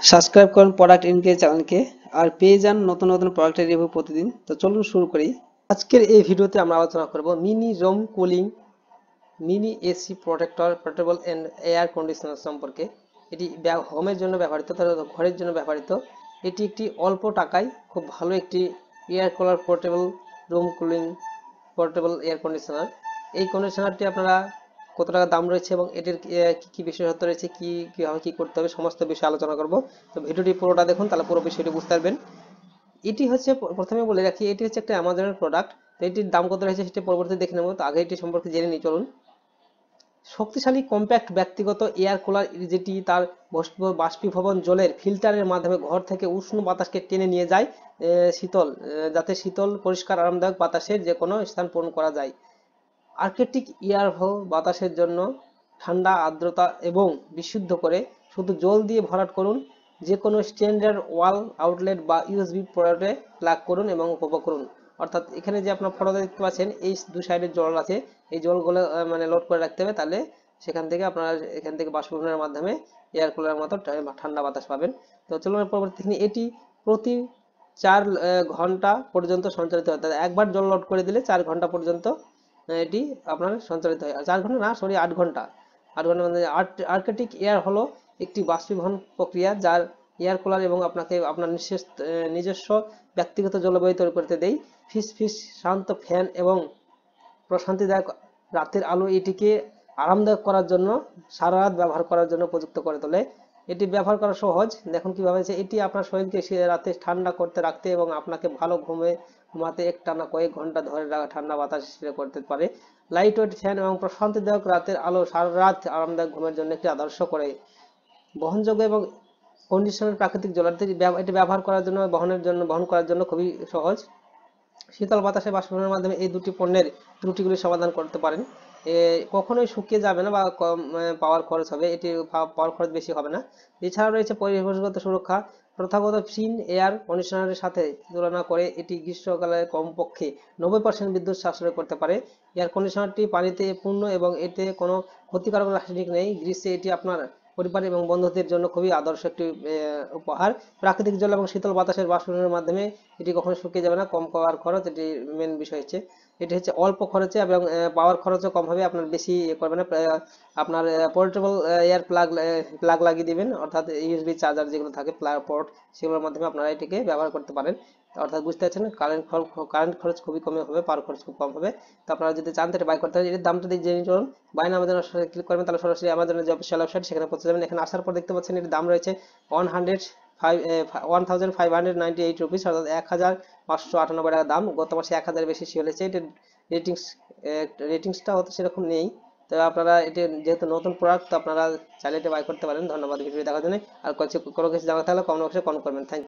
Subscribe করুন product ইনকে চ্যানেলকে আর পেয়ে যান নতুন নতুন প্রোডাক্টের রিভিউ প্রতিদিন। তো চলুন শুরু করি। আজকের এই ভিডিওতে আমরা আলোচনা করব mini room cooling mini AC protector portable and air conditioner সম্পর্কে। এটি হোমের জন্য ব্যবহৃত, ঘরের জন্য ব্যবহৃত। এটি একটি অল্প টাকায় খুব ভালো একটি air cooler portable room cooling portable air conditioner. এই কন্ডিশনারটি আপনারা কত টাকা দাম রয়েছে এবং এটির কি কি বিশেষত্ব রয়েছে, কিভাবে কি করতে হবে সমস্ত বিষয়ে আলোচনা করব। তো ভিডিওটি পুরোটা দেখুন, তাহলে পুরো বিষয়টি বুঝতে পারবেন। এটি হচ্ছে, প্রথমে বলে রাখি, এটি হচ্ছে একটা অ্যামাজনের প্রোডাক্ট। তো এটির দাম কত রয়েছে সেটি পরবর্তীতে দেখে নেব। তো আগে এটি সম্পর্কে জেনে নিই, চলুন। শক্তিশালী কম্প্যাক্ট ব্যক্তিগত এয়ার কুলার, যেটি তার বাষ্পীভবন জলের ফিল্টারের মাধ্যমে ঘর থেকে উষ্ণ বাতাসকে টেনে নিয়ে যায় শীতল, যাতে শীতল পরিষ্কার আরামদায়ক বাতাসের যে কোনো স্থান পূরণ করা যায়। আর্কটিক এয়ার ফ্লো বাতাসের জন্য ঠান্ডা, আর্দ্রতা এবং বিশুদ্ধ করে শুধু জল দিয়ে ভরাট করুন। যে কোনো স্ট্যান্ডার্ড ওয়াল আউটলেট বা ইউএসবি পোর্টে প্লাগ করুন এবং উপভোগ করুন। অর্থাৎ এখানে যে আপনার ফটোতে দেখতে পাচ্ছেন, এই দু সাইডের জল আছে, এই জলগুলো মানে লোড করে রাখতে হবে, তাহলে সেখান থেকে আপনারা এখান থেকে বাষ্পীভবনের মাধ্যমে এয়ার কুলারের মতো ঠান্ডা বাতাস পাবেন। তো চলুন পরবর্তী দেখি। এটি প্রতি 4 ঘন্টা পর্যন্ত সঞ্চালিত হয়, একবার জল লোড করে দিলে 4 ঘন্টা পর্যন্ত এটি আপনার সঞ্চালিত হয়। 4 ঘন্টা না, সরি, 8 ঘন্টা। 8 ঘন্টা মানে আর্কটিক এয়ার হলো একটি বাষ্পীভবন প্রক্রিয়া, যার এয়ার কুলার এবং আপনাকে আপনার নিজস্ব ব্যক্তিগত জলবায়ু তৈরি করতে দেয়। ফিস ফিস শান্ত ফ্যান এবং প্রশান্তিদায়ক রাতের আলো এটিকে আরামদায়ক করার জন্য, সারা রাত ব্যবহার করার জন্য উপযুক্ত করে তোলে। এটি ব্যবহার করা সহজ, দেখুন কিভাবে। এটি আপনার শরীরকে রাতে ঠান্ডা করতে রাখতে এবং আপনাকে ভালো ঘুমাতে একটানা কয়েক ঘন্টা ধরে ঠান্ডা বাতাস করতে পারে। লাইট ওয়েট ফ্যান এবং প্রশান্তিদায়ক রাতের আলো সারা রাত আরামদায়ক ঘুমের জন্য একটি আদর্শ করে। বহনযোগ্য এবং কন্ডিশনার প্রাকৃতিক জল, এটি ব্যবহার করার জন্য, বহন করার জন্য খুবই সহজ। শীতল বাতাসে বাষ্পীভবনের মাধ্যমে এই দুটি পণ্যের ত্রুটিগুলি সমাধান করতে পারেন। কখনোই শুকিয়ে যাবে না বা কম পাওয়ার খরচ হবে, এটি পাওয়ার খরচ বেশি হবে না। এছাড়া রয়েছে পরিবেশগত সুরক্ষা। প্রথাগত ফিন এয়ার কন্ডিশনারের সাথে তুলনা করে এটি গ্রীষ্মকালে কমপক্ষে 90% বিদ্যুৎ সাশ্রয় করতে পারে। এয়ার কন্ডিশনারটি পানিতে পূর্ণ এবং এতে কোনো ক্ষতিকারক রাসায়নিক নেই। গ্রীষ্মে এটি আপনার পরিবার এবং বন্ধুদের জন্য খুবই আদর্শ একটি উপহার। প্রাকৃতিক জল এবং শীতল বাতাসের বাষ্পীভবনের মাধ্যমে এটি কখনো শুকিয়ে যাবে না, কম পাওয়ার খরচ, এটি মেন বিষয় হচ্ছে। এটি হচ্ছে অল্প খরচে এবং পাওয়ার খরচও কম হবে, আপনার বেশি করবে না। আপনার পোর্টেবল এয়ার প্লাগ লাগিয়ে দিবেন, অর্থাৎ ইউএসবি চার্জার যেগুলো থাকে পোর্ট, সেগুলোর মাধ্যমে আপনারা এটিকে ব্যবহার করতে পারেন। অর্থাৎ বুঝতে পারছেন, কারেন্ট খরচ খুবই কমে হবে, পাওয়ার খরচ খুব কম হবে। তো আপনারা যদি চান তাহলে বাই করতে হবে। এর দামটা দিয়ে জেনে চলুন। বাই নামে ক্লিক করবেন, তাহলে সরাসরি আমাজনের যে অফিসিয়াল ওয়েবসাইট, সেখানে পৌঁছে যাবেন। এখানে আসার পর দেখতে পাচ্ছেন এর দাম রয়েছে 1598 রুপিস, অর্থাৎ 1598 টাকা দাম। গত মাসে 1000 বেশি চলেছে। এটির রেটিংসটা হয়তো সেরকম নেই। তো আপনারা এটি যেহেতু নতুন প্রোডাক্ট, তো আপনারা চাইলে এটা বাই করতে পারেন। ধন্যবাদ ভিডিও দেখার জন্য। আর কোনো কিছু জানা থাকলে কমেন্ট বক্সে কমেন্ট করবেন। Thank you.